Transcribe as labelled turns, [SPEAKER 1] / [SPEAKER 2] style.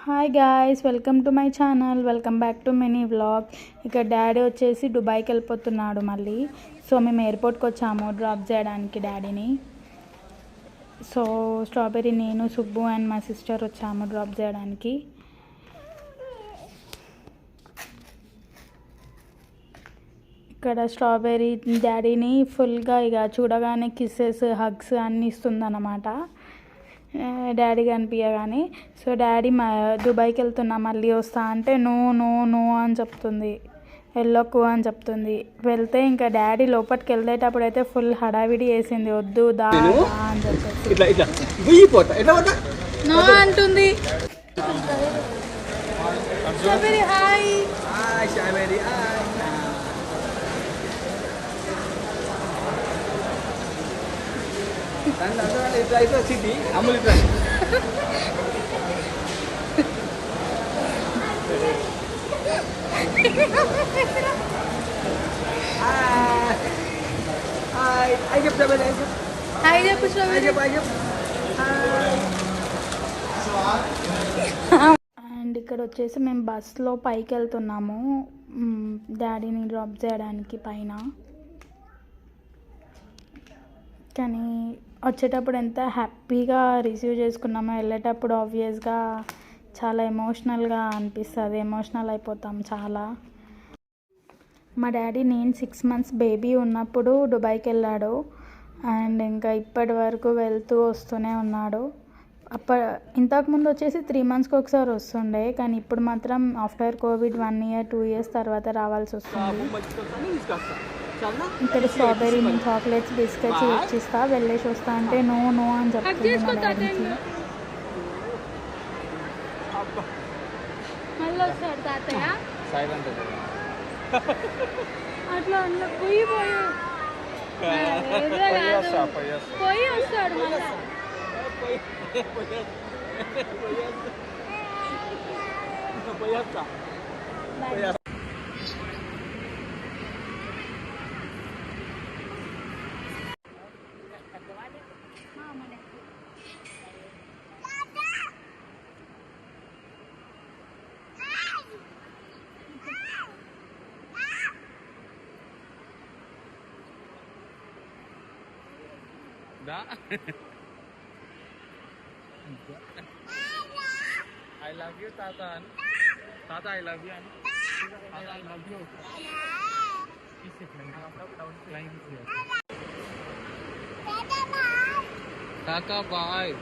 [SPEAKER 1] Hi guys, welcome to my channel. Welcome back to mini vlog. ఇక daddy వచ్చేసి దుబాయ్కి వెళ్ళిపోతున్నాడు మళ్ళీ. సో మేము ఎయిర్పోర్ట్కి వచ్చాము డ్రాప్ చేయడానికి డాడీని. సో స్ట్రాబెర్రీ, నేను, సుబ్బు అండ్ మా సిస్టర్ వచ్చాము డ్రాప్ చేయడానికి. ఇక్కడ స్ట్రాబెర్రీ డాడీని ఫుల్గా ఇక చూడగానే కిస్సెస్, హగ్స్ అన్నీ ఇస్తుందన్నమాట డాడీ కనిపించగానే. సో డాడీ దుబాయ్కి వెళ్తున్నా మళ్ళీ వస్తా అంటే నో నో నో అని చెప్తుంది, వెళ్ళకు అని చెప్తుంది. వెళ్తే ఇంకా డాడీ లోపలికి వెళ్ళేటప్పుడు అయితే ఫుల్ హడావిడి వేసింది, వద్దు దా అని చెప్పేసి నో అంటుంది.
[SPEAKER 2] itu Siti, Amul itu. Hai, ayo berapa aja?
[SPEAKER 1] Hai dia pusat.
[SPEAKER 2] Ayo.
[SPEAKER 1] And ఇక్కడ వచ్చేసి మేము బస్లో పైకి వెళ్తున్నాము డాడీని డ్రాప్ చేయడానికి పైన. కానీ వచ్చేటప్పుడు ఎంత హ్యాపీగా రిసీవ్ చేసుకున్నామో, వెళ్ళేటప్పుడు ఆబ్వియస్గా చాలా ఎమోషనల్గా అనిపిస్తుంది, ఎమోషనల్ అయిపోతాం చాలా. మా డాడీ నేను 6 months బేబీ ఉన్నప్పుడు దుబాయ్కి వెళ్ళాడు అండ్ ఇంకా ఇప్పటి వరకు వెళ్తూ వస్తూనే ఉన్నాడు. ఇంతకుముందు వచ్చేసి 3 monthsకి ఒకసారి వస్తుండే, కానీ ఇప్పుడు మాత్రం ఆఫ్టర్ కోవిడ్ 1 year 2 years తర్వాత రావాల్సి వస్తుంది. ఇక్కడ స్ట్రాబెర్రీ, నేను చాక్లెట్స్, బిస్కెట్స్ ఇచ్చిస్తా, వెళ్ళేసి వస్తా అంటే నో నో అని చెప్తుంది మా డాడీకి.
[SPEAKER 3] అట్లా పోయి వస్తాడు మళ్ళీ.
[SPEAKER 2] I love you, Tata. Tata, I love you. Tata, I love you. Tata, bye.